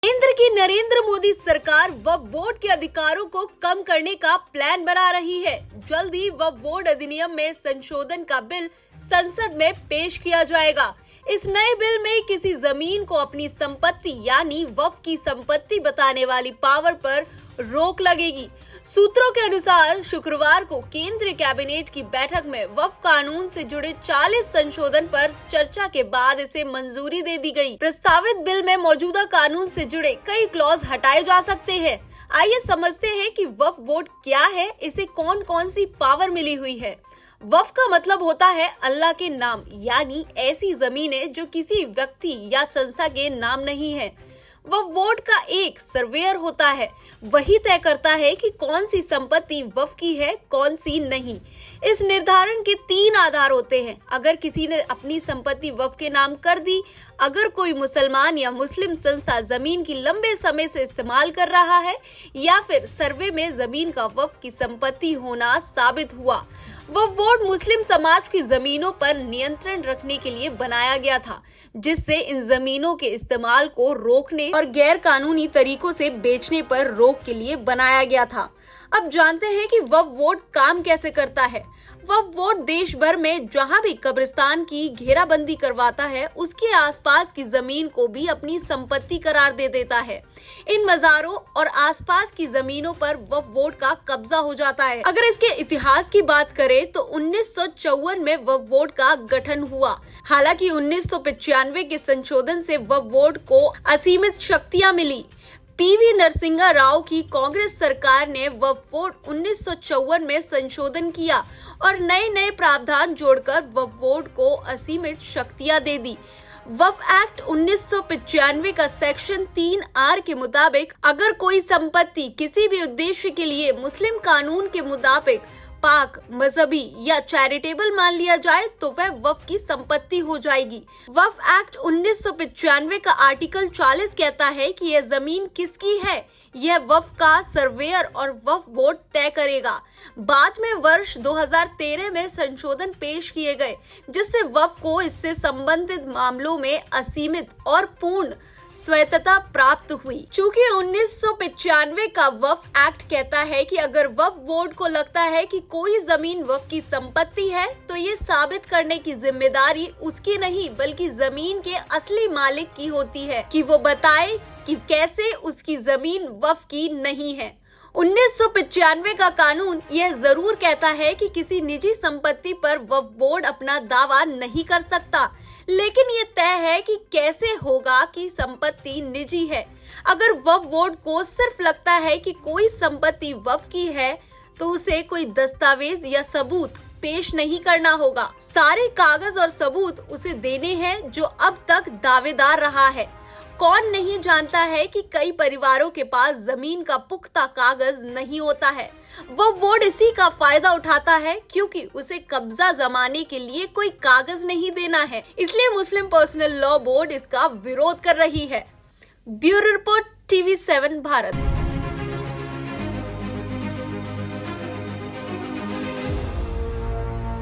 केंद्र की नरेंद्र मोदी सरकार वक्फ बोर्ड के अधिकारों को कम करने का प्लान बना रही है। जल्द ही वक्फ बोर्ड अधिनियम में संशोधन का बिल संसद में पेश किया जाएगा। इस नए बिल में किसी जमीन को अपनी संपत्ति यानी वक्फ की संपत्ति बताने वाली पावर पर रोक लगेगी। सूत्रों के अनुसार शुक्रवार को केंद्रीय कैबिनेट की बैठक में वक्फ कानून से जुड़े 40 संशोधन पर चर्चा के बाद इसे मंजूरी दे दी गई। प्रस्तावित बिल में मौजूदा कानून से जुड़े कई क्लॉज हटाए जा सकते हैं। आइए समझते हैं कि वक्फ बोर्ड क्या है, इसे कौन कौन सी पावर मिली हुई है। वक्फ का मतलब होता है अल्लाह के नाम, यानी ऐसी जमीनें जो किसी व्यक्ति या संस्था के नाम नहीं है। वक्फ बोर्ड का एक सर्वेयर होता है, वही तय करता है कि कौन सी संपत्ति वक्फ की है, कौन सी नहीं। इस निर्धारण के 3 आधार होते हैं। अगर किसी ने अपनी संपत्ति वक्फ के नाम कर दी, अगर कोई मुसलमान या मुस्लिम संस्था जमीन की लंबे समय से इस्तेमाल कर रहा है, या फिर सर्वे में जमीन का वक्फ की संपत्ति होना साबित हुआ। वक्फ बोर्ड मुस्लिम समाज की जमीनों पर नियंत्रण रखने के लिए बनाया गया था, जिससे इन जमीनों के इस्तेमाल को रोकने और गैर कानूनी तरीकों से बेचने पर रोक के लिए बनाया गया था। अब जानते हैं कि वक्फ बोर्ड काम कैसे करता है। वक्फ बोर्ड देश भर में जहां भी कब्रिस्तान की घेराबंदी करवाता है, उसके आसपास की जमीन को भी अपनी संपत्ति करार दे देता है। इन मज़ारों और आसपास की जमीनों पर वक्फ बोर्ड का कब्जा हो जाता है। अगर इसके इतिहास की बात करें तो 1954 में वक्फ बोर्ड का गठन हुआ। हालांकि 1995 के संशोधन से वक्फ बोर्ड को असीमित शक्तियां मिली। पीवी नरसिंहा राव की कांग्रेस सरकार ने वक्फ बोर्ड 1954 में संशोधन किया और नए प्रावधान जोड़कर वक्फ बोर्ड को असीमित शक्तियां दे दी। वक्फ एक्ट 1995 का सेक्शन 3R के मुताबिक अगर कोई संपत्ति किसी भी उद्देश्य के लिए मुस्लिम कानून के मुताबिक पाक, मजहबी या चैरिटेबल मान लिया जाए तो वह वक्फ की संपत्ति हो जाएगी। वक्फ एक्ट 1995 का आर्टिकल 40 कहता है कि यह जमीन किसकी है, यह वक्फ का सर्वेयर और वक्फ बोर्ड तय करेगा। बाद में वर्ष 2013 में संशोधन पेश किए गए, जिससे वक्फ को इससे संबंधित मामलों में असीमित और पूर्ण स्वायत्तता प्राप्त हुई। चूँकि 1995 का वक्फ एक्ट कहता है कि अगर वक्फ बोर्ड को लगता है कि कोई जमीन वक्फ की संपत्ति है, तो ये साबित करने की जिम्मेदारी उसकी नहीं बल्कि जमीन के असली मालिक की होती है कि वो बताए कि कैसे उसकी जमीन वक्फ की नहीं है। 1995 का कानून यह जरूर कहता है कि किसी निजी संपत्ति पर वक्फ बोर्ड अपना दावा नहीं कर सकता, लेकिन ये तय है कि कैसे होगा कि संपत्ति निजी है। अगर वक्फ बोर्ड को सिर्फ लगता है कि कोई संपत्ति वक्फ की है, तो उसे कोई दस्तावेज या सबूत पेश नहीं करना होगा। सारे कागज और सबूत उसे देने हैं जो अब तक दावेदार रहा है। कौन नहीं जानता है कि कई परिवारों के पास जमीन का पुख्ता कागज नहीं होता है। वक्फ बोर्ड इसी का फायदा उठाता है क्योंकि उसे कब्जा जमाने के लिए कोई कागज नहीं देना है, इसलिए मुस्लिम पर्सनल लॉ बोर्ड इसका विरोध कर रही है। Bureau report, TV7 Bharat.